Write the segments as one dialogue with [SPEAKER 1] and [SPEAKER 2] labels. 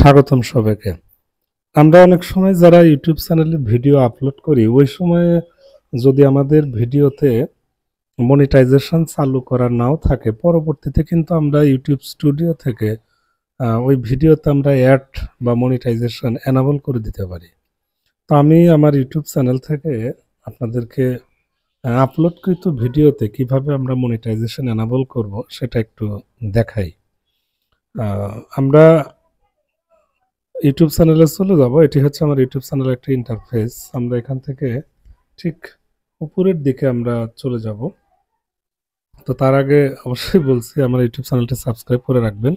[SPEAKER 1] স্বাগতম সবাইকে। আমরা অনেক সময় যারা ইউটিউব চ্যানেলে ভিডিও আপলোড করি, ওই সময়ে যদি আমাদের ভিডিওতে মনিটাইজেশন চালু করা নাও থাকে, পরবর্তীতে কিন্তু আমরা ইউটিউব স্টুডিও থেকে ওই ভিডিওতে আমরা অ্যাড বা মনিটাইজেশন এনাবল করে দিতে পারি। তো আমি আমার ইউটিউব চ্যানেল থেকে আপনাদেরকে আপলোডকৃত ভিডিওতে কিভাবে আমরা মনিটাইজেশন এনাবল করব সেটা একটু দেখাই। আমরা ইউটিউব চ্যানেলে চলে যাব। এটি হচ্ছে আমার ইউটিউব চ্যানেলের একটা ইন্টারফেস। আমরা এখান থেকে ঠিক উপরের দিকে আমরা চলে যাব। তো তার আগে অবশ্যই বলছি আমার ইউটিউব চ্যানেলটি সাবস্ক্রাইব করে রাখবেন।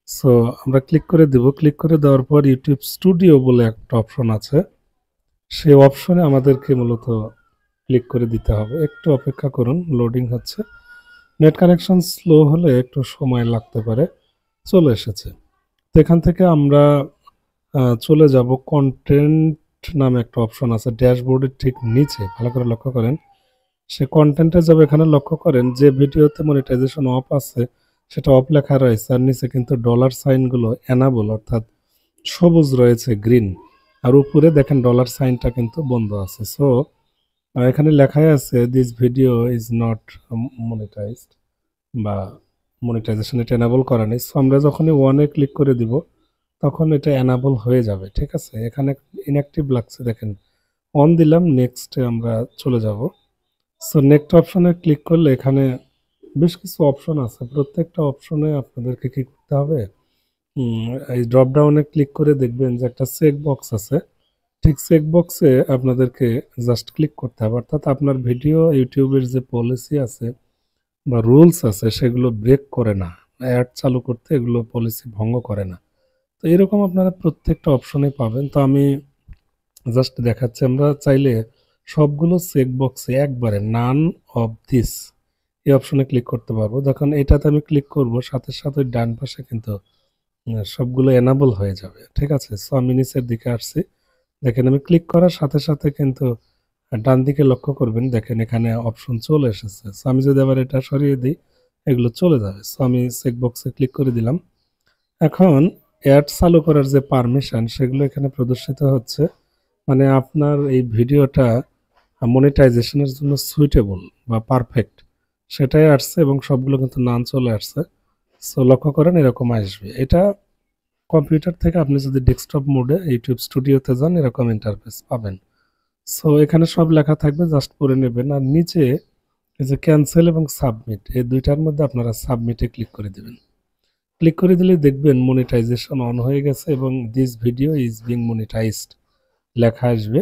[SPEAKER 1] সো আমরা ক্লিক করে দেব। ক্লিক করে দেওয়ার পর ইউটিউব স্টুডিও বলে একটা অপশন আছে। সেই অপশনে আমাদেরকে মূলত ক্লিক করে দিতে হবে। একটু অপেক্ষা করুন, লোডিং হচ্ছে। নেট কানেকশন স্লো হলে একটু সময় লাগতে পারে। চলে এসেছে। তো এখান থেকে আমরা চলে যাব কন্টেন্ট নামে একটা অপশন আছে ড্যাশবোর্ডের ঠিক নিচে, ভালো করে লক্ষ্য করেন। সে কন্টেন্টে যাবে, এখানে লক্ষ্য করেন যে ভিডিওতে মনিটাইজেশন অফ আছে সেটা অফ লেখা রয়েছে, আর নিচে কিন্তু ডলার সাইনগুলো এনাবল অর্থাৎ সবুজ রয়েছে, গ্রিন, আর উপরে দেখেন ডলার সাইনটা কিন্তু বন্ধ আছে। সো এখানে লেখাই আছে this video is not monetised বা মনিটাইজেশন এটা এনাবল করা নেই। সো আমরা যখনই ওয়ানে ক্লিক করে দিব তখন এটা এনাবল হয়ে যাবে, ঠিক আছে। এখানে ইনঅ্যাক্টিভ লাগছে, দেখেন অন দিলাম, নেক্সটে আমরা চলে যাব। সো নেক্সট অপশনে ক্লিক করলে এখানে বেশ কিছু অপশন আছে। প্রত্যেকটা অপশনে আপনাদেরকে কি করতে হবে, এই ড্রপ ডাউনে ক্লিক করে দেখবেন যে একটা চেক বক্স আছে। ঠিক চেক বক্সে আপনাদেরকে জাস্ট ক্লিক করতে হবে, অর্থাৎ আপনার ভিডিও ইউটিউবের যে পলিসি আছে বা রুলস আছে সেগুলো ব্রেক করে না, অ্যাড চালু করতে এগুলো পলিসি ভঙ্গ করে না। তো এরকম আপনারা প্রত্যেকটা অপশনে পাবেন। তো আমি জাস্ট দেখাচ্ছি, আমরা চাইলে সবগুলো চেক বক্সে একবারে নান অফ দিস এই অপশনে ক্লিক করতে পারবো। যখন এটাতে আমি ক্লিক করব সাথে সাথে ডান পাশে কিন্তু সবগুলো এনাবল হয়ে যাবে, ঠিক আছে। সো আমি নিচের দিকে আসছি, দেখেন আমি ক্লিক করার সাথে সাথে কিন্তু ডান দিকে লক্ষ্য করবেন, দেখেন এখানে অপশন চলে এসেছে। সো আমি যদি আবার এটা সরিয়ে দিই এগুলো চলে যাবে। সো আমি চেক বক্সে ক্লিক করে দিলাম। এখন অ্যাড চালু করার যে পারমিশন সেগুলো এখানে প্রদর্শিত হচ্ছে, মানে আপনার এই ভিডিওটা মনিটাইজেশনের জন্য সুইটেবল বা পারফেক্ট সেটাই আসছে এবং সবগুলো কিন্তু নান চলে আসছে। সো লক্ষ্য করেন এরকম আসবে। এটা কম্পিউটার থেকে আপনি যদি ডেস্কটপ মোডে ইউটিউব স্টুডিওতে যান এরকম ইন্টারফেস পাবেন। সো এখানে সব লেখা থাকবে, জাস্ট পড়ে নেবেন। আর নিচে এই যে ক্যান্সেল এবং সাবমিট, এই দুইটার মধ্যে আপনারা সাবমিটে ক্লিক করে দেবেন। ক্লিক করে দিলে দেখবেন মনিটাইজেশন অন হয়ে গেছে এবং this video is being monetised লেখা আসবে,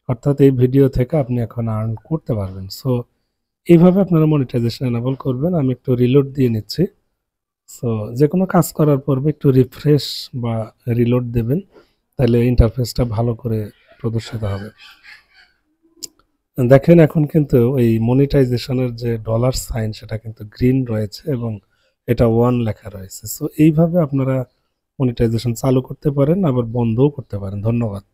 [SPEAKER 1] অর্থাৎ এই ভিডিও থেকে আপনি এখন আর্ন করতে পারবেন। সো এইভাবে আপনারা মনিটাইজেশন এনাবল করবেন। আমি একটু রিলোড দিয়ে নিচ্ছি। সো যে কোনো কাজ করার পূর্বে একটু রিফ্রেশ বা রিলোড দেবেন, তাহলে ইন্টারফেসটা ভালো করে প্রদর্শিত হবে। দেখেন এখন কিন্তু এই মনিটাইজেশনের যে ডলার সাইন সেটা কিন্তু গ্রিন রয়েছে এবং এটা ওয়ান লেখা রয়েছে। সো এইভাবে আপনারা মনিটাইজেশন চালু করতে পারেন, আবার বন্ধও করতে পারেন। ধন্যবাদ।